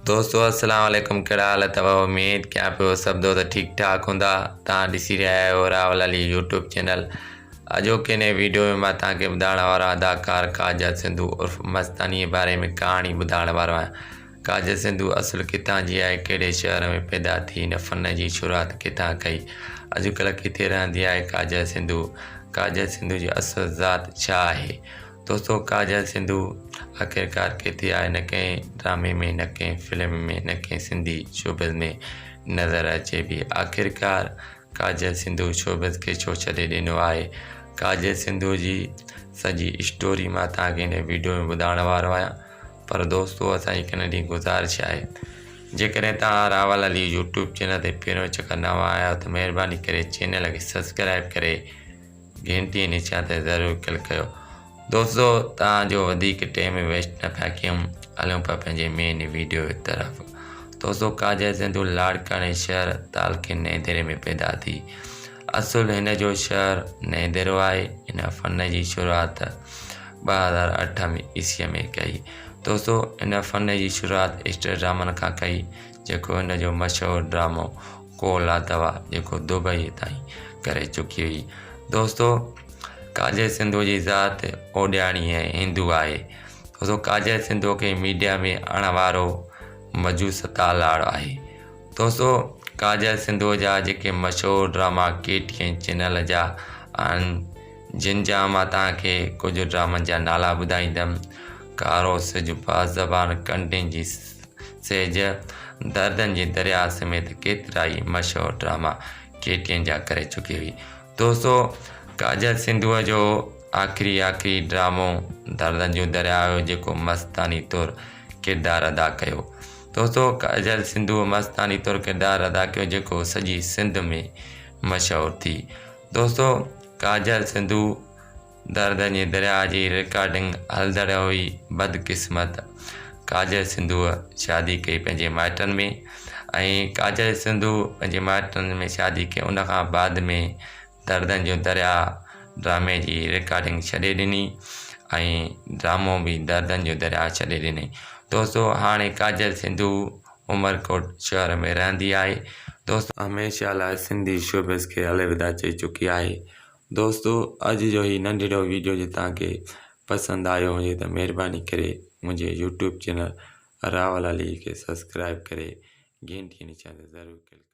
दोस्तों अस्सलाम वालेकुम, कहिड़ा हाल अथव। उम्मीद कयां पियो सभु दोस्त ठीक ठाक हूंदा। तव्हां ॾिसी रहिया आहियो रावल अली यूट्यूब चैनल। अॼोके इन वीडियो में मां तव्हांखे ॿुधाइण वारो आहियां अदाकार काजल सिंधू उर्फ़ मस्तानी जे बारे में कहाणी ॿुधाइण वारो आहियां। काजल सिंधू असुलु किथां जी आहे, कहिड़े शहर में पैदा थी, हिन फ़न जी शुरूआति किथां कई, अॼुकल्ह किथे रहंदी आहे काजल सिंधू, काजल सिंधू जी असुलु ज़ात छा आहे। दोस्तों काजल सिंधू आख़िरकार किथे आहे, न कंहिं ड्रामे में, न कंहिं फिल्म में, न कंहिं सिंधी शोबिज़ में नज़र अचे पई। आख़िरकार काजल सिंधू शोबिज़ खे छो छॾे ॾिनो आहे, काजल सिंधू जी सॼी स्टोरी मां तव्हांखे हिन वीडियो में ॿुधाइण वारो आहियां। पर दोस्तों असांजी हिकु नंढी गुज़ारिश आहे, जेकॾहिं तव्हां रावल अली यूट्यूब चैनल ते पहिरियों चकर नवां आया त महिरबानी करे चैनल खे सब्सक्राइब करे घंटी निशान ते ज़रूरु क्लिक कयो। दोस्तों तव्हांजो वधीक टाइम वेस्ट न पिया कयूं, हलूं पिया पंहिंजे मेन वीडियो की तरफ़। दोस्तों काजल सिंधू लाड़काने शहर तालुके नैदेरे में पैदा थी। असुलु हिन जो शहर नैदेरो आहे। हिन फ़न जी शुरूआति 2008 में ईस्वीअ में कई। दोस्तों हिन फ़न जी शुरूआति स्टेज ड्रामनि खां कई, जेको हिन जो मशहूरु ड्रामो कोल अथव, जेको दुबई ताईं करे चुकी हुई। दोस्तों काजल सिंधू जी ज़ात ओॾियाणी ऐं हिंदू आहे। दोस्तों काजल सिंधू खे मीडिया में आणण वारो मजूस तालाड़ आहे। दोस्तों काजल सिंधू जा जेके मशहूरु ड्रामा KTN चैनल जा आहिनि, जिन जा मां तव्हांखे कुझु ड्रामनि जा नाला ॿुधाईंदुमि। कारो सिज, बाज़बान, कंडनि जी सेज, दर्दनि जी दरिया समेत केतिरा ई मशहूरु ड्रामा KTN जा करे चुकी हुई। दोस्तों काजल सिंधूअ जो आख़िरी ड्रामो दर्दनि जो दरिया हुयो, जेको मस्तानी तौरु किरदारु अदा कयो। दोस्तों काजल सिंधू मस्तानी तौरु किरदारु अदा कयो, जेको सॼी सिंध में मशहूरु थी। दोस्तों काजल सिंधू दर्दनि जे दरिया जी रिकॉर्डिंग हलंदड़ हुई। बदकिस्मत काजल सिंधूअ शादी कई पंहिंजे माइटनि में, ऐं काजल सिंधू पंहिंजे माइटनि में शादी कई। उनखां बाद में दर्दनि जो दरिया ड्रामे जी रिकॉर्डिंग छॾे ॾिनी ऐं ड्रामो बि दर्दनि जो दरिया छॾे ॾिनई। दोस्तों हाणे काजल सिंधू उमरकोट शहर में रहंदी आहे। दोस्तों हमेशह लाइ सिंधी शोबिज़ खे अलविदा चई चुकी आहे। दोस्तों अॼु जो ही नंढिड़ो वीडियो जे तव्हांखे पसंदि आयो हुजे त महिरबानी करे मुंहिंजे यूट्यूब चैनल रावल अली खे सब्सक्राइब करे घंटी निशान ते ज़रूरु क्लिक